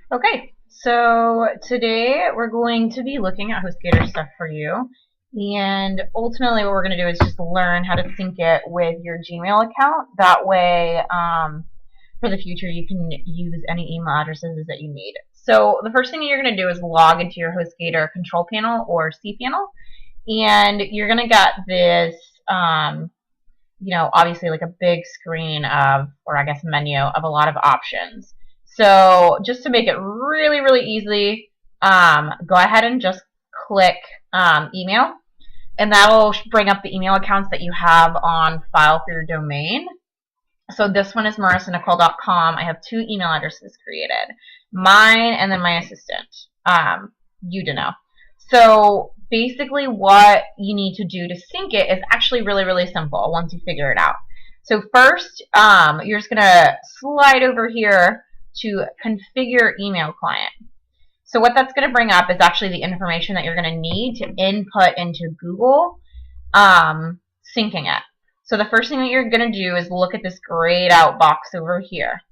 Okay, so today we're going to be looking at HostGator stuff for you. And ultimately what we're going to do is just learn how to sync it with your Gmail account. That way, for the future, you can use any email addresses that you need. So the first thing you're going to do is log into your HostGator control panel or cPanel. And you're going to get this, obviously like a big screen of, or I guess menu of a lot of options. So just to make it really, really easy, go ahead and just click email, and that will bring up the email accounts that you have on file for your domain. So this one is marissanicole.com. I have two email addresses created, mine and then my assistant, Udino. So basically what you need to do to sync it is actually really, really simple once you figure it out. So first, you're just going to slide over here to configure email client. So what that's going to bring up is actually the information that you're going to need to input into Google, syncing it. So the first thing that you're going to do is look at this grayed out box over here.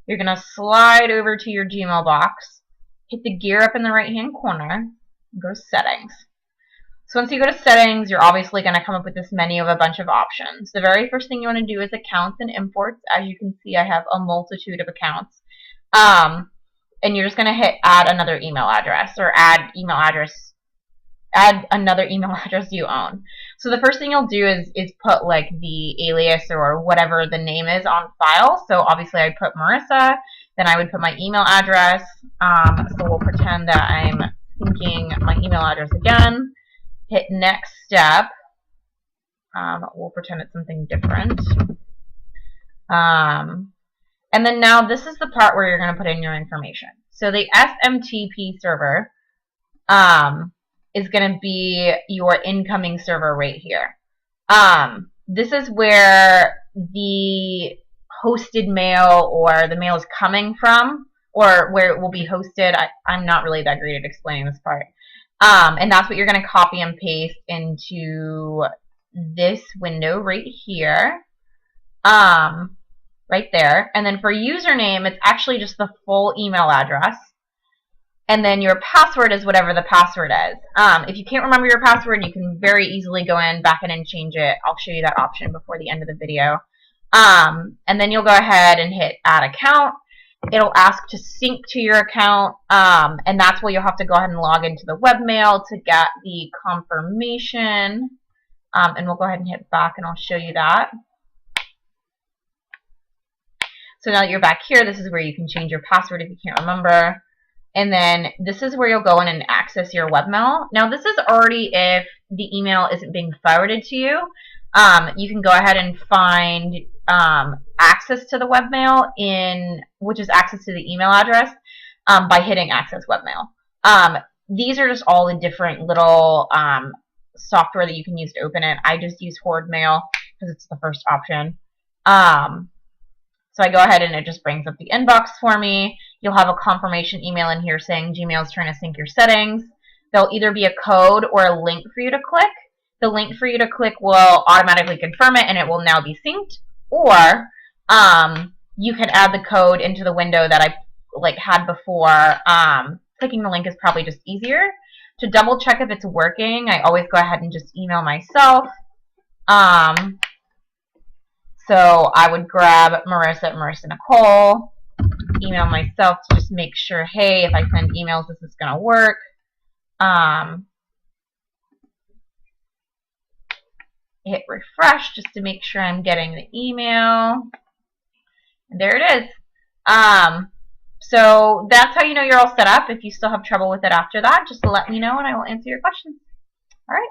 You're going to slide over to your Gmail box, hit the gear up in the right hand corner, and go to settings. So once you go to settings, you're obviously going to come up with this menu of a bunch of options. The very first thing you want to do is accounts and imports. As you can see, I have a multitude of accounts. And you're just going to hit add another email address, or add another email address you own. So the first thing you'll do is put like the alias or whatever the name is on file. So obviously I put Marissa, then I would put my email address. So we'll pretend that I'm syncing my email address again. Hit next step. We'll pretend it's something different. And then now this is the part where you're going to put in your information. So the SMTP server is going to be your incoming server right here. This is where the hosted mail or the mail is coming from, or where it will be hosted. I'm not really that great at explaining this part. And that's what you're going to copy and paste into this window right here. Right there. And then for username, it's actually just the full email address. And then your password is whatever the password is. If you can't remember your password, you can very easily go back in and change it. I'll show you that option before the end of the video. And then you'll go ahead and hit add account. It'll ask to sync to your account, and that's where you'll have to go ahead and log into the webmail to get the confirmation. And we'll go ahead and hit back, and I'll show you that. So now that you're back here, this is where you can change your password if you can't remember. And then this is where you'll go in and access your webmail. Now this is already if the email isn't being forwarded to you. You can go ahead and find access to the webmail which is access to the email address, by hitting access webmail. These are just all the different little software that you can use to open it. I just use Horde Mail because it's the first option. So I go ahead and it just brings up the inbox for me. You'll have a confirmation email in here saying Gmail is trying to sync your settings. There'll either be a code or a link for you to click. The link for you to click will automatically confirm it and it will now be synced. Or you can add the code into the window that I had before. Clicking the link is probably just easier. To double check if it's working, I always go ahead and just email myself. So I would grab Marissa at Marissa Nicole, email myself to just make sure, hey, if I send emails, this is going to work. Hit refresh just to make sure I'm getting the email. And there it is. So that's how you know you're all set up. If you still have trouble with it after that, just let me know and I will answer your questions. All right.